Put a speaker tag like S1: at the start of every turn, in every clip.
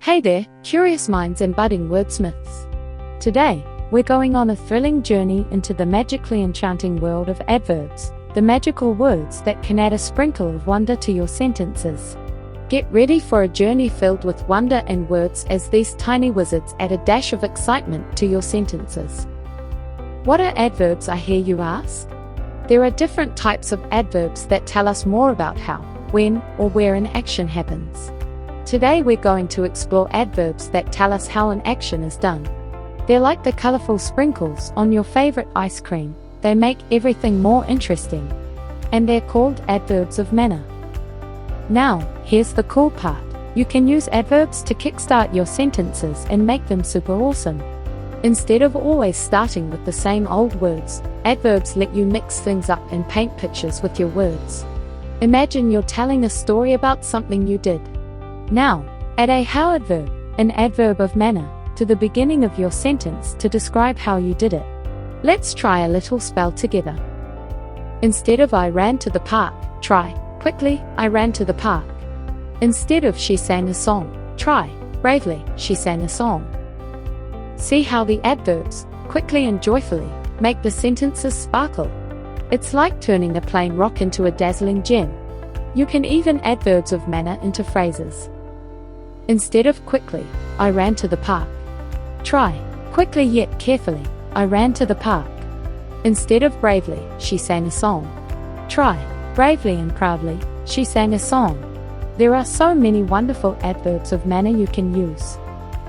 S1: Hey there, curious minds and budding wordsmiths. Today, we're going on a thrilling journey into the magically enchanting world of adverbs, the magical words that can add a sprinkle of wonder to your sentences. Get ready for a journey filled with wonder and words as these tiny wizards add a dash of excitement to your sentences. What are adverbs, I hear you ask? There are different types of adverbs that tell us more about how, when, or where an action happens. Today we're going to explore adverbs that tell us how an action is done. They're like the colorful sprinkles on your favorite ice cream. They make everything more interesting. And they're called adverbs of manner. Now, here's the cool part. You can use adverbs to kickstart your sentences and make them super awesome. Instead of always starting with the same old words, adverbs let you mix things up and paint pictures with your words. Imagine you're telling a story about something you did. Now, add a how adverb, an adverb of manner, to the beginning of your sentence to describe how you did it. Let's try a little spell together. Instead of I ran to the park, try, quickly, I ran to the park. Instead of she sang a song, try, bravely, she sang a song. See how the adverbs, quickly and joyfully, make the sentences sparkle. It's like turning a plain rock into a dazzling gem. You can even add verbs of manner into phrases. Instead of quickly, I ran to the park. Try, quickly yet carefully, I ran to the park. Instead of bravely, she sang a song. Try, bravely and proudly, she sang a song. There are so many wonderful adverbs of manner you can use.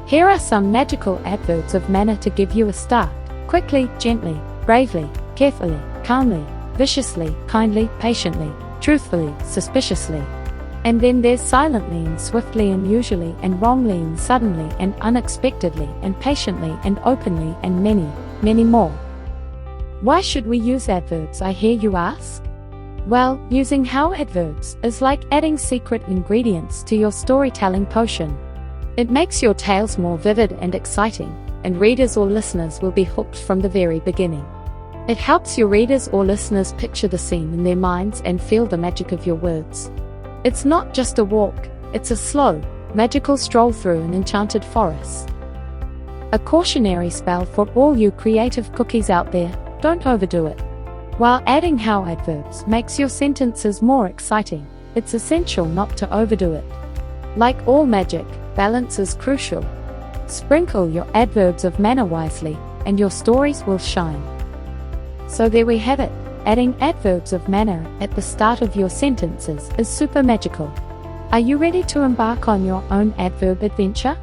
S1: Here are some magical adverbs of manner to give you a start. Quickly, gently, bravely, carefully, calmly, viciously, kindly, patiently, truthfully, suspiciously. And then there's silently and swiftly and usually and wrongly and suddenly and unexpectedly and patiently and openly and many, many more. Why should we use adverbs, I hear you ask? Well, using how adverbs is like adding secret ingredients to your storytelling potion. It makes your tales more vivid and exciting, and readers or listeners will be hooked from the very beginning. It helps your readers or listeners picture the scene in their minds and feel the magic of your words. It's not just a walk, it's a slow, magical stroll through an enchanted forest. A cautionary spell for all you creative cookies out there, don't overdo it. While adding how adverbs makes your sentences more exciting, it's essential not to overdo it. Like all magic, balance is crucial. Sprinkle your adverbs of manner wisely, and your stories will shine. So there we have it. Adding adverbs of manner at the start of your sentences is super magical. Are you ready to embark on your own adverb adventure?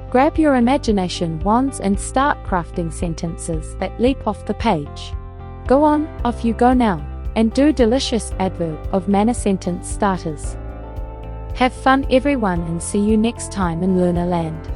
S1: Grab your imagination wands and start crafting sentences that leap off the page. Go on, off you go now, and do delicious adverb of manner sentence starters. Have fun everyone, and see you next time in Lunar Land.